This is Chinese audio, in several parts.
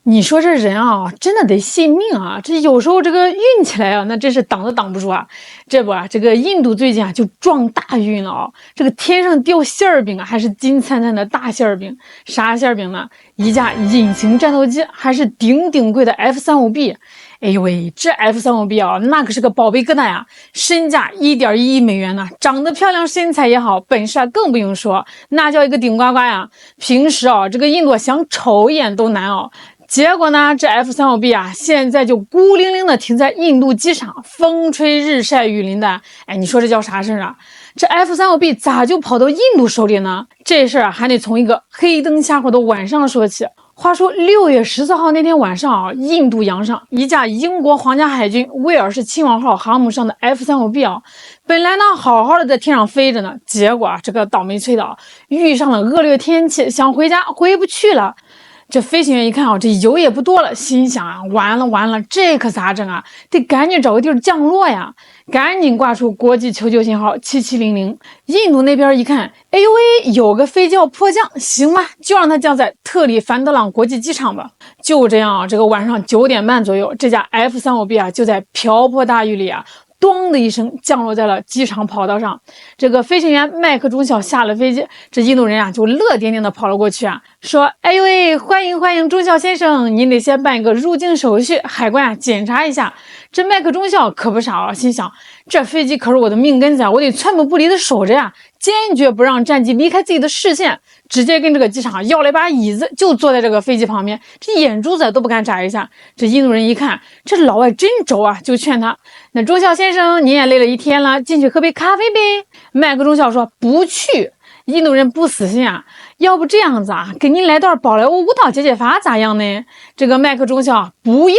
你说这人啊，真的得信命啊！这有时候这个运起来啊，那真是挡都挡不住啊。这个印度最近啊就撞大运了啊！这个天上掉馅儿饼啊，还是金灿灿的大馅儿饼。啥馅儿饼呢？一架隐形战斗机，还是顶顶贵的 F-35B。哎呦喂，这 F-35B 啊，那可是个宝贝疙瘩呀，身价1.1亿美元呢，长得漂亮，身材也好，本事啊更不用说，那叫一个顶呱呱呀。平时啊，这个印度想瞅一眼都难哦。结果呢，这 F-35B 啊，现在就孤零零的停在印度机场，风吹日晒雨淋的。哎，你说这叫啥事儿啊？这 F-35B 咋就跑到印度手里呢？这事儿啊，还得从一个黑灯瞎火的晚上说起。话说6月14号那天晚上啊，印度洋上一架英国皇家海军威尔士亲王号航母上的 F-35B 啊，本来呢好好的在天上飞着呢，结果啊这个倒霉催的啊，遇上了恶劣天气，想回家回不去了。这飞行员一看啊，这油也不多了，心想啊，完了，这可咋整啊？得赶紧找个地儿降落呀！赶紧挂出国际求救信号7700。印度那边一看，哎呦喂，有个飞机要迫降，行吧，就让它降在特里凡德朗国际机场吧。就这样啊，这个晚上9点半左右，这架 F-35B 啊就在瓢泼大雨里啊，咚的一声降落在了机场跑道上。这个飞行员麦克中校下了飞机，这印度人啊就乐颠颠的跑了过去啊，说：“哎呦喂，欢迎中校先生，您得先办一个入境手续，海关啊检查一下。”这麦克中校可不傻啊，心想这飞机可是我的命根子啊，我得寸步不离的守着呀，坚决不让战机离开自己的视线。直接跟这个机场要了一把椅子，就坐在这个飞机旁边，这眼珠子都不敢眨一下。这印度人一看，这老外真轴啊，就劝他：“那中校先生，您也累了一天了，进去喝杯咖啡呗。”麦克中校说：“不去。”印度人不死心啊，要不这样子啊，给您来段宝莱坞舞蹈解解乏咋样呢？这个麦克中校不要。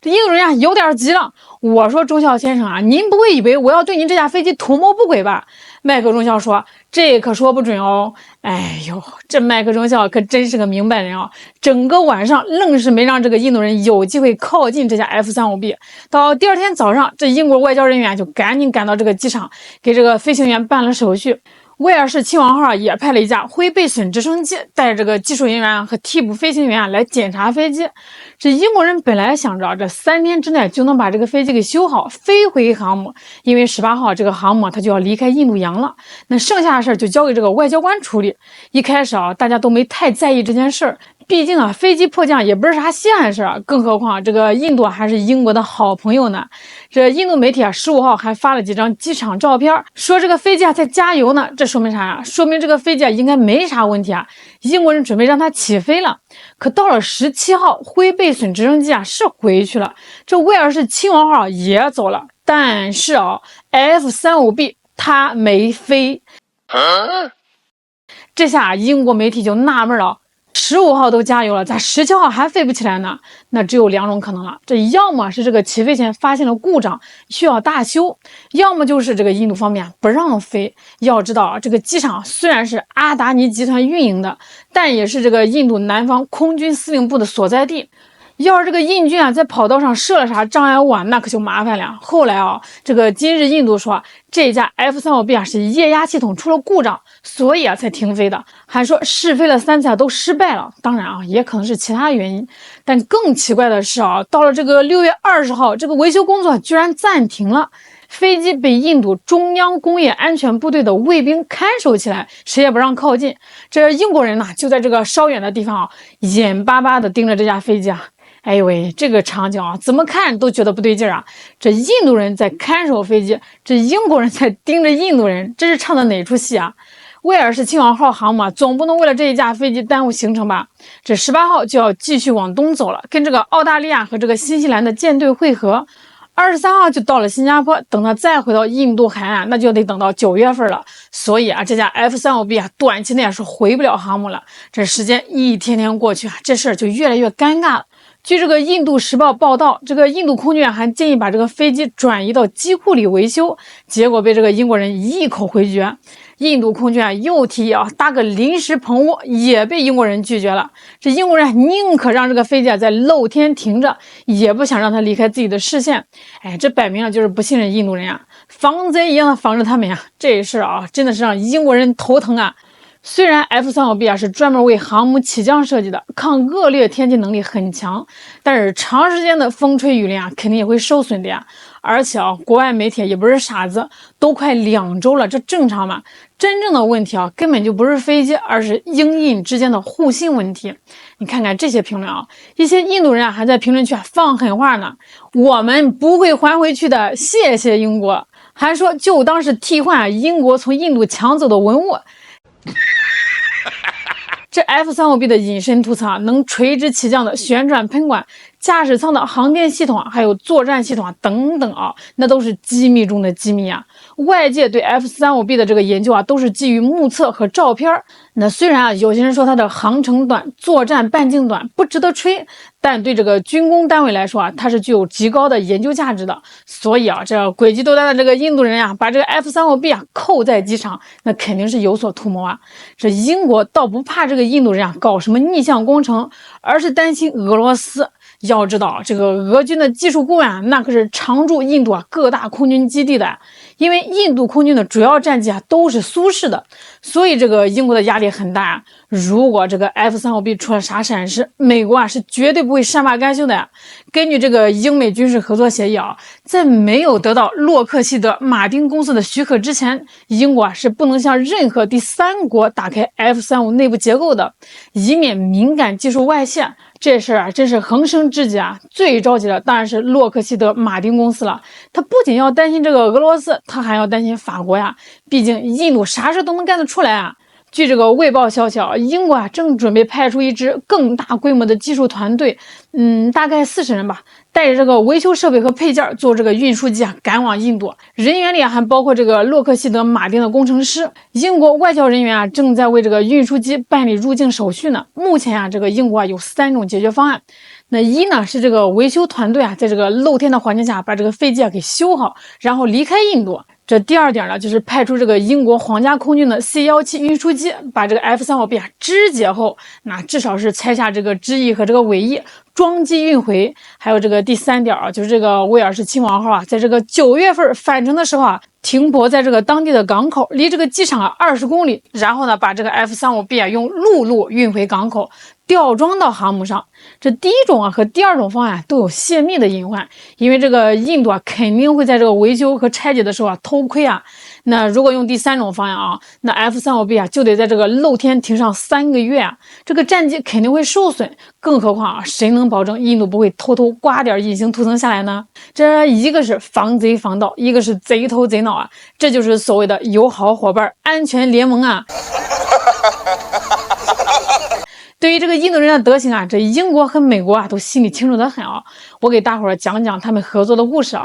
这印度人啊有点急了，我说中校先生啊，您不会以为我要对您这架飞机图谋不轨吧？麦克中校说：“这可说不准哦。”哎呦，这麦克中校可真是个明白人啊！整个晚上愣是没让这个印度人有机会靠近这架 F-35B。到第二天早上，这英国外交人员就赶紧赶到这个机场，给这个飞行员办了手续。威尔士亲王号也派了一架灰背隼直升机，带着这个技术人员和替补飞行员来检查飞机。这英国人本来想着这3天之内就能把这个飞机给修好，飞回航母，因为18号这个航母它就要离开印度洋了，那剩下的事就交给这个外交官处理。一开始啊，大家都没太在意这件事儿。毕竟啊，飞机迫降也不是啥稀罕事儿，更何况这个印度还是英国的好朋友呢。这印度媒体啊，15号还发了几张机场照片，说这个飞机啊在加油呢。这说明啥呀？说明这个飞机啊应该没啥问题啊。英国人准备让它起飞了。可到了17号，灰背隼直升机啊是回去了，这威尔士亲王号也走了，但是啊 ，F-35B 它没飞。这下英国媒体就纳闷了。15号都加油了，咋17号还飞不起来呢？那只有2种可能了，这要么是这个起飞前发现了故障，需要大修，要么就是这个印度方面不让飞。要知道啊，这个机场虽然是阿达尼集团运营的，但也是这个印度南方空军司令部的所在地。要是这个印军啊在跑道上设了啥障碍物啊，那可就麻烦了。后来啊，这个今日印度说这架 F-35B 啊是液压系统出了故障，所以啊才停飞的，还说试飞了3次啊都失败了。当然啊，也可能是其他原因。但更奇怪的是啊，到了这个6月20号，这个维修工作居然暂停了。飞机被印度中央工业安全部队的卫兵看守起来，谁也不让靠近。这英国人呢，就在这个稍远的地方啊，眼巴巴地盯着这架飞机啊。哎呦喂，这个场景啊，怎么看都觉得不对劲啊！这印度人在看守飞机，这英国人在盯着印度人，这是唱的哪出戏啊？威尔士亲王号航母总不能为了这一架飞机耽误行程吧？这18号就要继续往东走了，跟这个澳大利亚和这个新西兰的舰队会合。23号就到了新加坡，等他再回到印度海岸，那就得等到9月份了。所以啊，这架 F-35B 啊，短期内是回不了航母了。这时间一天天过去啊，这事儿就越来越尴尬了。据这个印度时报报道，这个印度空军还建议把这个飞机转移到机库里维修，结果被这个英国人一口回绝。印度空军又提议搭个临时棚屋，也被英国人拒绝了。这英国人宁可让这个飞机在露天停着，也不想让它离开自己的视线。哎，这摆明了就是不信任印度人呀，防贼一样的防着他们呀。这事真的是让英国人头疼啊。虽然 F-35B 是专门为航母起降设计的，抗恶劣天气能力很强，但是长时间的风吹雨淋肯定也会受损的呀。而且国外媒体也不是傻子，都快2周了，这正常吗？真正的问题根本就不是飞机，而是英印之间的互信问题。你看看这些评论一些印度人还在评论区放狠话呢，我们不会还回去的，谢谢英国，还说就当是替换英国从印度抢走的文物。这 F-35B 的隐身涂层能垂直起降的旋转喷管、驾驶舱的航电系统还有作战系统等等那都是机密中的机密啊。外界对 F-35B 的这个研究都是基于目测和照片。那虽然有些人说它的航程短、作战半径短，不值得吹，但对这个军工单位来说它是具有极高的研究价值的。所以这诡计多端的这个印度人把这个 F-35B 扣在机场，那肯定是有所图谋这英国倒不怕这个印度人搞什么逆向工程，而是担心俄罗斯。要知道，这个俄军的技术顾问那可是常驻印度各大空军基地的，因为印度空军的主要战机都是苏式的，所以这个英国的压力很大。如果这个 F-35B 出了啥闪失，美国是绝对不会善罢甘休的。根据这个英美军事合作协议在没有得到洛克希德马丁公司的许可之前，英国是不能向任何第三国打开 F-35内部结构的，以免敏感技术外泄。这事真是横生枝节最着急的当然是洛克希德马丁公司了。他不仅要担心这个俄罗斯，他还要担心法国毕竟印度啥事都能干得出来据这个卫报消息英国正准备派出一支更大规模的技术团队，大概40人吧，带着这个维修设备和配件做这个运输机赶往印度。人员里还包括这个洛克希德马丁的工程师。英国外交人员正在为这个运输机办理入境手续呢。目前这个英国有3种解决方案。那一呢是这个维修团队在这个露天的环境下把这个飞机给修好，然后离开印度。这第二点呢，就是派出这个英国皇家空军的 C-17运输机，把这个 F-35B肢解后，那至少是拆下这个机翼和这个尾翼，装机运回。还有这个第3点就是这个威尔士亲王号在这个9月份返程的时候停泊在这个当地的港口，离这个机场20公里，然后呢把这个 F-35B用陆路运回港口，吊装到航母上。这第一种和第二种方案都有泄密的隐患，因为这个印度肯定会在这个维修和拆解的时候偷窥那如果用第3种方案那 F-35B 就得在这个露天停上3个月这个战机肯定会受损。更何况谁能保证印度不会偷偷刮点隐形涂层下来呢？这一个是防贼防盗，一个是贼头贼脑这就是所谓的友好伙伴、安全联盟对于这个印度人的德行这英国和美国都心里清楚得很我给大伙讲讲他们合作的故事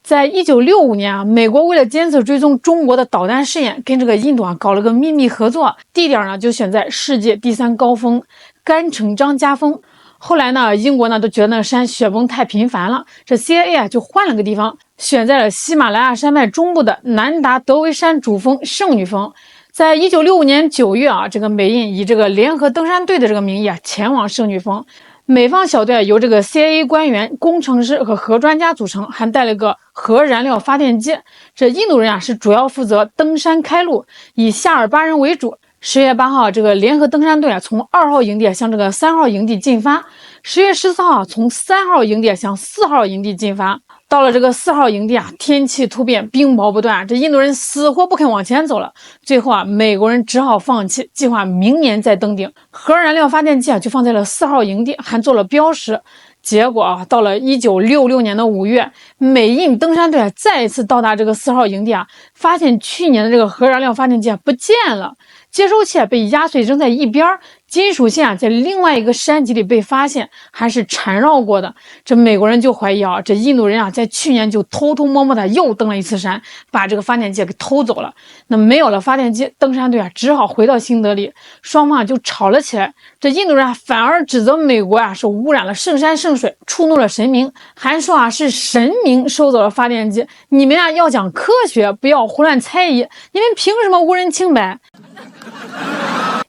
在1965年美国为了监测追踪中国的导弹试验，跟这个印度搞了个秘密合作，地点呢就选在世界第3高峰甘城张家峰。后来呢，英国都觉得那山雪崩太频繁了，这 CIA 就换了个地方，选在了喜马拉雅山脉中部的南达德维山主峰圣女峰。在1965年9月这个美印以这个联合登山队的这个名义前往圣女峰。美方小队由这个 CIA 官员、工程师和核专家组成，还带了个核燃料发电机。这印度人是主要负责登山开路，以夏尔巴人为主。10月8号，这个联合登山队从2号营地向这个3号营地进发。10月14号，从3号营地向4号营地进发。到了这个4号营地天气突变，冰雹不断，这印度人死活不肯往前走了。最后美国人只好放弃，计划明年再登顶。核燃料发电机就放在了4号营地，还做了标识。结果到了1966年的5月，美印登山队再一次到达这个4号营地发现去年的这个核燃料发电机不见了，接收器被压碎扔在一边，金属线在另外一个山脊里被发现，还是缠绕过的。这美国人就怀疑这印度人在去年就偷偷摸摸的又登了一次山，把这个发电机给偷走了。那没有了发电机，登山队只好回到新德里，双方就吵了起来。这印度人反而指责美国是污染了圣山圣水，触怒了神明，还说是神明收走了发电机。你们要讲科学，不要胡乱猜疑，你们凭什么无人清白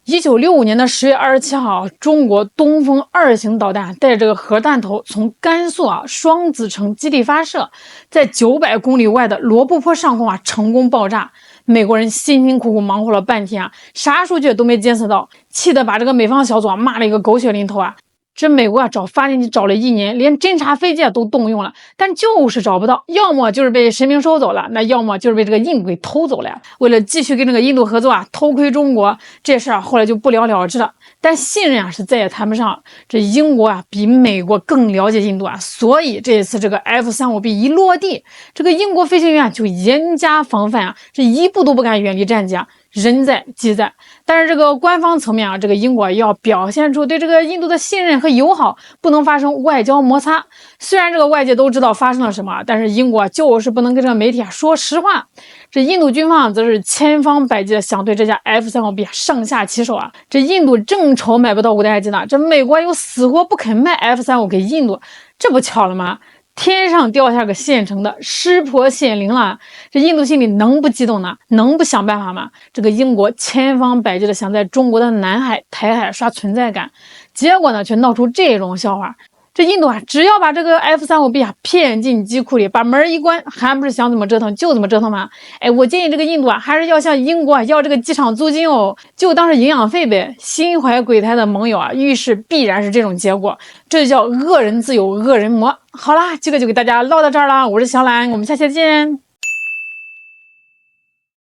？1965年的10月27号，中国东风2型导弹带着这个核弹头从甘肃双子城基地发射，在900公里外的罗布泊上空成功爆炸。美国人辛辛苦苦忙活了半天啊，啥数据都没监测到，气得把这个美方小组骂了一个狗血淋头啊。这美国找发电机找了1年，连侦察飞机都动用了，但就是找不到，要么就是被神明收走了，那要么就是被这个印度给偷走了。为了继续跟这个印度合作啊，偷窥中国这事后来就不了了之了。但信任是再也谈不上，这英国比美国更了解印度所以这一次这个 F-35B 一落地，这个英国飞行员就严加防范这一步都不敢远离战机人在即在。但是这个官方层面这个英国要表现出对这个印度的信任和友好，不能发生外交摩擦。虽然这个外界都知道发生了什么，但是英国就是不能跟这个媒体说实话。这印度军方则是千方百计的想对这架 F-35B 上下其手这印度正愁买不到5代机呢，这美国又死活不肯卖 F-35给印度，这不巧了吗？天上掉下个现成的，湿婆显灵了。这印度心里能不激动呢？能不想办法吗？这个英国千方百计的想在中国的南海、台海刷存在感，结果呢，却闹出这种笑话。这印度只要把这个 F-35B 骗进机库里，把门一关，还不是想怎么折腾就怎么折腾吗？我建议这个印度还是要向英国要这个机场租金就当是营养费呗。心怀鬼胎的盟友遇事必然是这种结果，这就叫恶人自有恶人磨。好啦，这个就给大家唠到这儿啦，我是小兰，我们下期见。